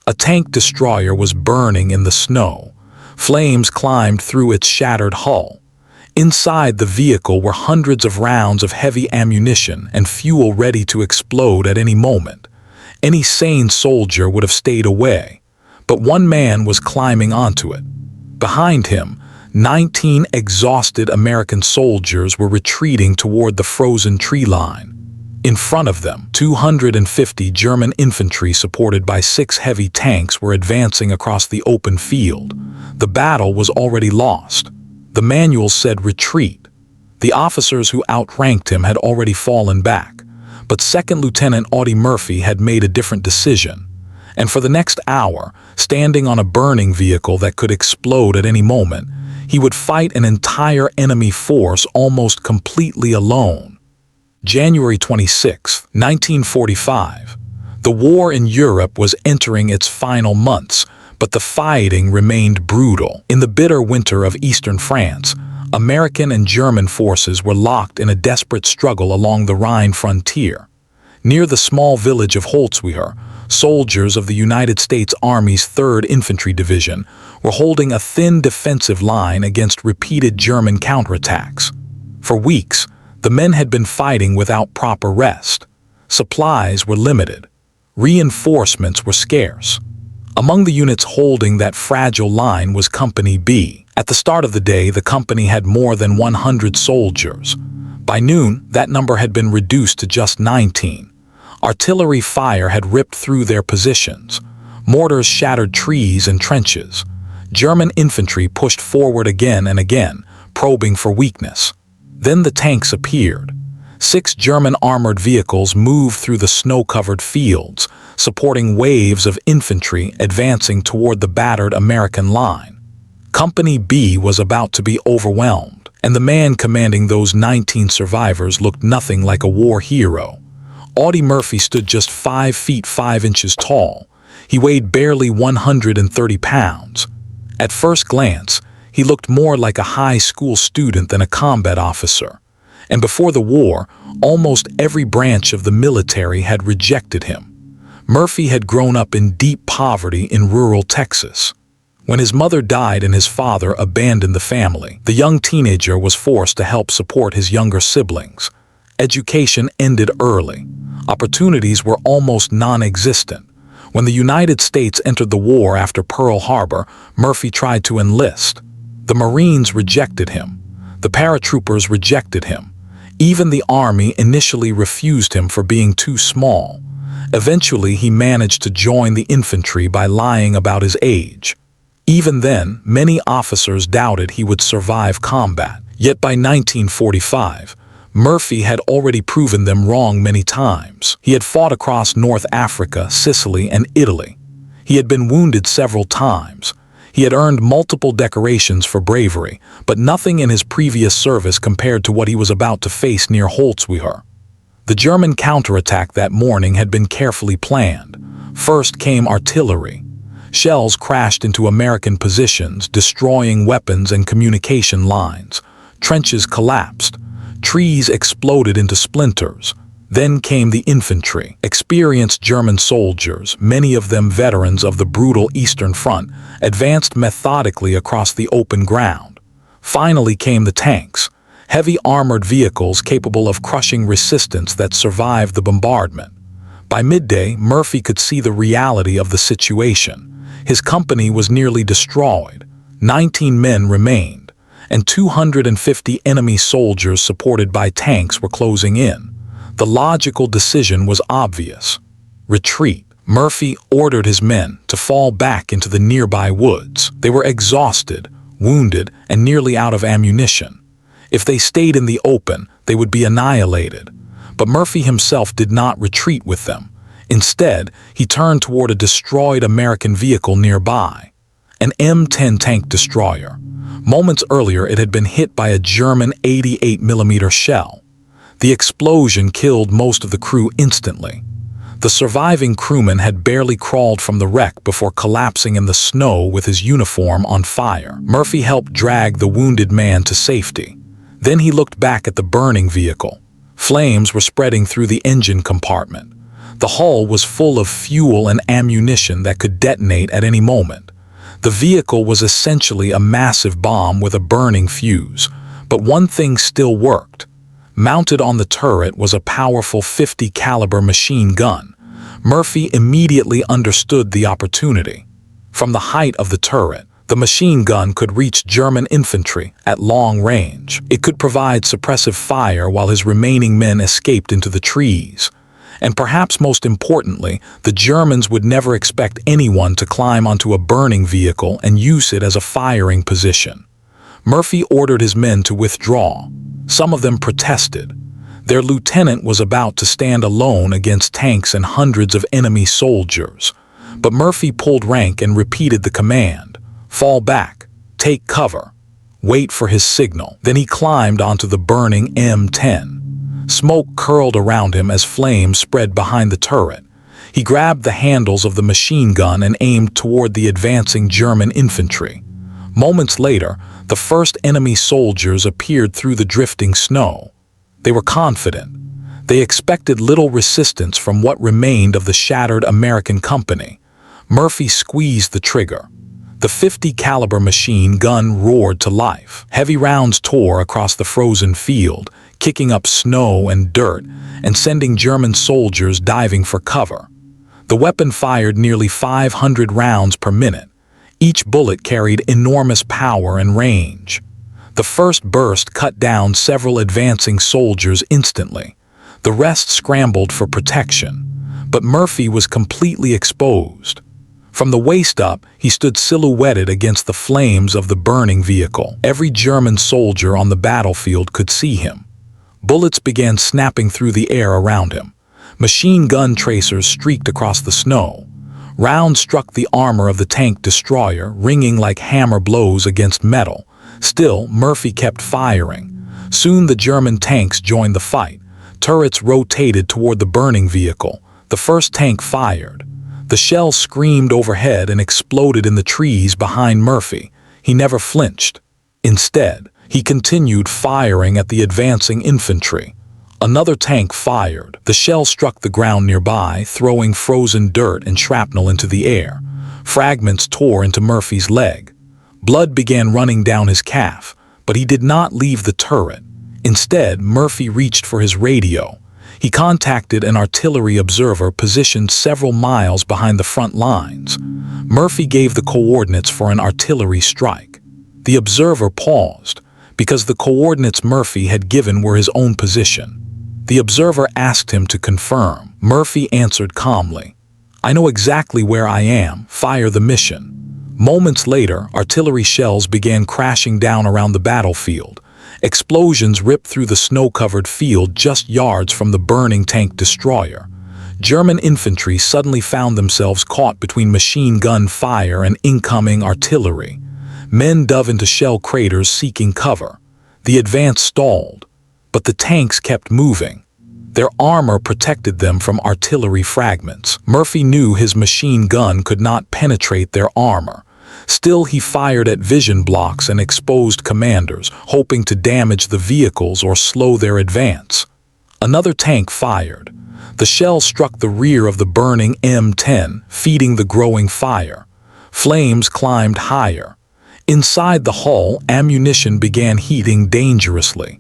A tank destroyer was burning in the snow. Flames climbed through its shattered hull. Inside the vehicle were hundreds of rounds of heavy ammunition and fuel ready to explode at any moment. Any sane soldier would have stayed away, but one man was climbing onto it. Behind him, 19 exhausted American soldiers were retreating toward the frozen tree line. In front of them, 250 German infantry supported by 6 heavy tanks were advancing across the open field. The battle was already lost. The manual said retreat. The officers who outranked him had already fallen back, but Second Lieutenant Audie Murphy had made a different decision. And for the next hour, standing on a burning vehicle that could explode at any moment, he would fight an entire enemy force almost completely alone. January 26, 1945. The war in Europe was entering its final months, but the fighting remained brutal. In the bitter winter of eastern France, American and German forces were locked in a desperate struggle along the Rhine frontier. Near the small village of Holtzwihr, soldiers of the United States Army's 3rd Infantry Division were holding a thin defensive line against repeated German counterattacks. For weeks, the men had been fighting without proper rest. Supplies were limited. Reinforcements were scarce. Among the units holding that fragile line was Company B. At the start of the day, the company had more than 100 soldiers. By noon, that number had been reduced to just 19. Artillery fire had ripped through their positions. Mortars shattered trees and trenches. German infantry pushed forward again and again, probing for weakness. Then the tanks appeared. 6 German armored vehicles moved through the snow-covered fields, supporting waves of infantry advancing toward the battered American line. Company B was about to be overwhelmed, and the man commanding those 19 survivors looked nothing like a war hero. Audie Murphy stood just 5 feet 5 inches tall. He weighed barely 130 pounds. At first glance, he looked more like a high school student than a combat officer. And before the war, almost every branch of the military had rejected him. Murphy had grown up in deep poverty in rural Texas. When his mother died and his father abandoned the family, the young teenager was forced to help support his younger siblings. Education ended early. Opportunities were almost non-existent. When the United States entered the war after Pearl Harbor, Murphy tried to enlist. The Marines rejected him. The paratroopers rejected him. Even the Army initially refused him for being too small. Eventually, he managed to join the infantry by lying about his age. Even then, many officers doubted he would survive combat. Yet by 1945, Murphy had already proven them wrong many times. He had fought across North Africa, Sicily, and Italy. He had been wounded several times. He had earned multiple decorations for bravery, but nothing in his previous service compared to what he was about to face near Holtzwihr. The German counterattack that morning had been carefully planned. First came artillery. Shells crashed into American positions, destroying weapons and communication lines. Trenches collapsed. Trees exploded into splinters. Then came the infantry. Experienced German soldiers, many of them veterans of the brutal Eastern Front, advanced methodically across the open ground. Finally came the tanks, heavy armored vehicles capable of crushing resistance that survived the bombardment. By midday, Murphy could see the reality of the situation. His company was nearly destroyed. 19 men remained, and 250 enemy soldiers supported by tanks were closing in. The logical decision was obvious. Retreat. Murphy ordered his men to fall back into the nearby woods. They were exhausted, wounded, and nearly out of ammunition. If they stayed in the open, they would be annihilated. But Murphy himself did not retreat with them. Instead, he turned toward a destroyed American vehicle nearby, an M10 tank destroyer. Moments earlier, it had been hit by a German 88mm shell. The explosion killed most of the crew instantly. The surviving crewman had barely crawled from the wreck before collapsing in the snow with his uniform on fire. Murphy helped drag the wounded man to safety. Then he looked back at the burning vehicle. Flames were spreading through the engine compartment. The hull was full of fuel and ammunition that could detonate at any moment. The vehicle was essentially a massive bomb with a burning fuse, but one thing still worked. Mounted on the turret was a powerful .50 caliber machine gun. Murphy immediately understood the opportunity. From the height of the turret, the machine gun could reach German infantry at long range. It could provide suppressive fire while his remaining men escaped into the trees. And perhaps most importantly, the Germans would never expect anyone to climb onto a burning vehicle and use it as a firing position. Murphy ordered his men to withdraw. Some of them protested. Their lieutenant was about to stand alone against tanks and hundreds of enemy soldiers. But Murphy pulled rank and repeated the command: "Fall back, take cover, wait for his signal." Then he climbed onto the burning M10. Smoke curled around him as flames spread behind the turret. He grabbed the handles of the machine gun and aimed toward the advancing German infantry. Moments later, the first enemy soldiers appeared through the drifting snow. They were confident. They expected little resistance from what remained of the shattered American company. Murphy squeezed the trigger. The .50 caliber machine gun roared to life. Heavy rounds tore across the frozen field, kicking up snow and dirt and sending German soldiers diving for cover. The weapon fired nearly 500 rounds per minute. Each bullet carried enormous power and range. The first burst cut down several advancing soldiers instantly. The rest scrambled for protection. But Murphy was completely exposed. From the waist up, he stood silhouetted against the flames of the burning vehicle. Every German soldier on the battlefield could see him. Bullets began snapping through the air around him. Machine gun tracers streaked across the snow. Rounds struck the armor of the tank destroyer, ringing like hammer blows against metal. Still, Murphy kept firing. Soon the German tanks joined the fight. Turrets rotated toward the burning vehicle. The first tank fired. The shell screamed overhead and exploded in the trees behind Murphy. He never flinched. Instead, he continued firing at the advancing infantry. Another tank fired. The shell struck the ground nearby, throwing frozen dirt and shrapnel into the air. Fragments tore into Murphy's leg. Blood began running down his calf, but he did not leave the turret. Instead, Murphy reached for his radio. He contacted an artillery observer positioned several miles behind the front lines. Murphy gave the coordinates for an artillery strike. The observer paused, because the coordinates Murphy had given were his own position. The observer asked him to confirm. Murphy answered calmly, "I know exactly where I am. Fire the mission." Moments later, artillery shells began crashing down around the battlefield. Explosions ripped through the snow-covered field just yards from the burning tank destroyer. German infantry suddenly found themselves caught between machine gun fire and incoming artillery. Men dove into shell craters seeking cover. The advance stalled, but the tanks kept moving. Their armor protected them from artillery fragments. Murphy knew his machine gun could not penetrate their armor. Still, he fired at vision blocks and exposed commanders, hoping to damage the vehicles or slow their advance. Another tank fired. The shell struck the rear of the burning M10, feeding the growing fire. Flames climbed higher. Inside the hull, ammunition began heating dangerously.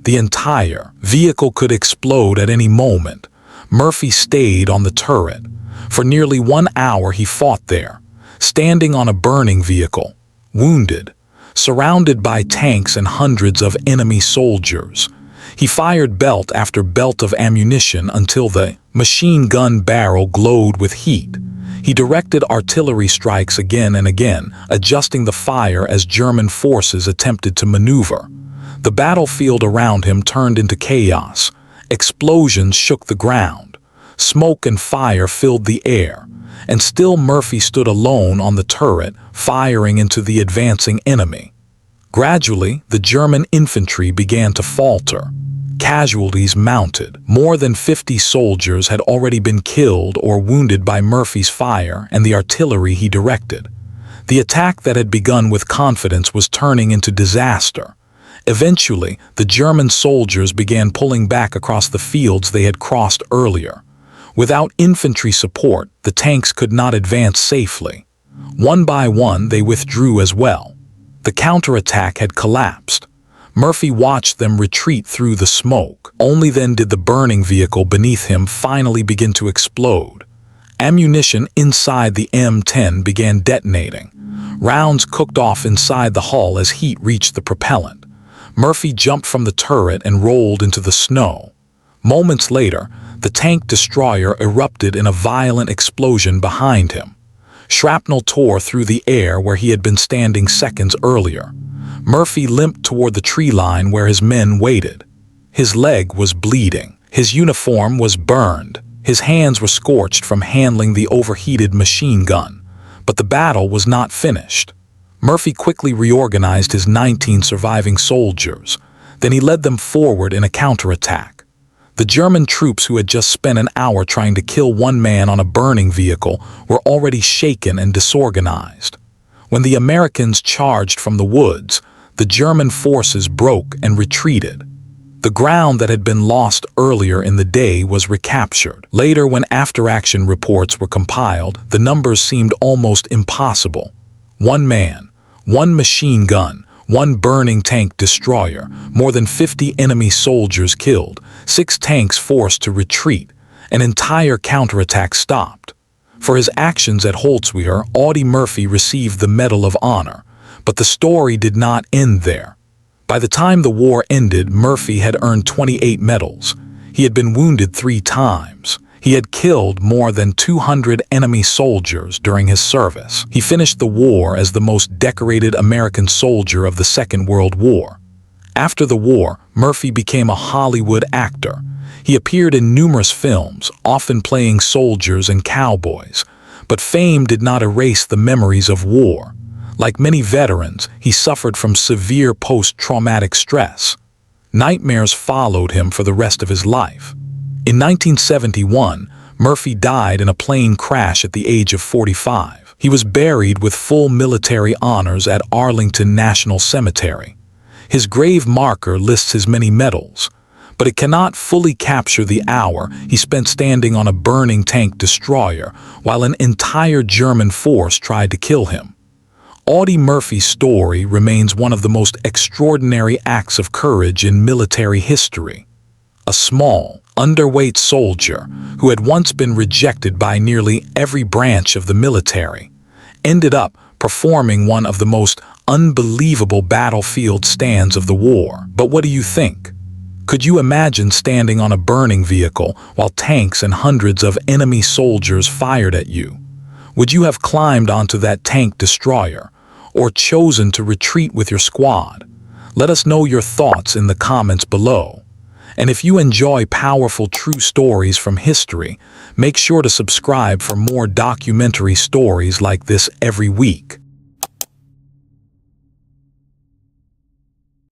The entire vehicle could explode at any moment. Murphy stayed on the turret. For nearly 1 hour he fought there, standing on a burning vehicle, wounded, surrounded by tanks and hundreds of enemy soldiers. He fired belt after belt of ammunition until the machine gun barrel glowed with heat. He directed artillery strikes again and again, adjusting the fire as German forces attempted to maneuver. The battlefield around him turned into chaos. Explosions shook the ground. Smoke and fire filled the air. And still Murphy stood alone on the turret, firing into the advancing enemy. Gradually, the German infantry began to falter. Casualties mounted. More than 50 soldiers had already been killed or wounded by Murphy's fire and the artillery he directed. The attack that had begun with confidence was turning into disaster. Eventually, the German soldiers began pulling back across the fields they had crossed earlier. Without infantry support, the tanks could not advance safely. One by one, they withdrew as well. The counterattack had collapsed. Murphy watched them retreat through the smoke. Only then did the burning vehicle beneath him finally begin to explode. Ammunition inside the M10 began detonating. Rounds cooked off inside the hull as heat reached the propellant. Murphy jumped from the turret and rolled into the snow. Moments later, the tank destroyer erupted in a violent explosion behind him. Shrapnel tore through the air where he had been standing seconds earlier. Murphy limped toward the tree line where his men waited. His leg was bleeding. His uniform was burned. His hands were scorched from handling the overheated machine gun. But the battle was not finished. Murphy quickly reorganized his 19 surviving soldiers. Then he led them forward in a counterattack. The German troops who had just spent an hour trying to kill one man on a burning vehicle were already shaken and disorganized. When the Americans charged from the woods, the German forces broke and retreated. The ground that had been lost earlier in the day was recaptured. Later, when after-action reports were compiled, the numbers seemed almost impossible. One man, one machine gun, one burning tank destroyer, more than 50 enemy soldiers killed, 6 tanks forced to retreat, an entire counterattack stopped. For his actions at Holtzwihr, Audie Murphy received the Medal of Honor, but the story did not end there. By the time the war ended, Murphy had earned 28 medals. He had been wounded 3 times. He had killed more than 200 enemy soldiers during his service. He finished the war as the most decorated American soldier of the Second World War. After the war, Murphy became a Hollywood actor. He appeared in numerous films, often playing soldiers and cowboys. But fame did not erase the memories of war. Like many veterans, he suffered from severe post-traumatic stress. Nightmares followed him for the rest of his life. In 1971, Murphy died in a plane crash at the age of 45. He was buried with full military honors at Arlington National Cemetery. His grave marker lists his many medals, but it cannot fully capture the hour he spent standing on a burning tank destroyer while an entire German force tried to kill him. Audie Murphy's story remains one of the most extraordinary acts of courage in military history. A small, underweight soldier who had once been rejected by nearly every branch of the military ended up performing one of the most unbelievable battlefield stands of the war. But what do you think? Could you imagine standing on a burning vehicle while tanks and hundreds of enemy soldiers fired at you? Would you have climbed onto that tank destroyer or chosen to retreat with your squad? Let us know your thoughts in the comments below. And if you enjoy powerful true stories from history, make sure to subscribe for more documentary stories like this every week.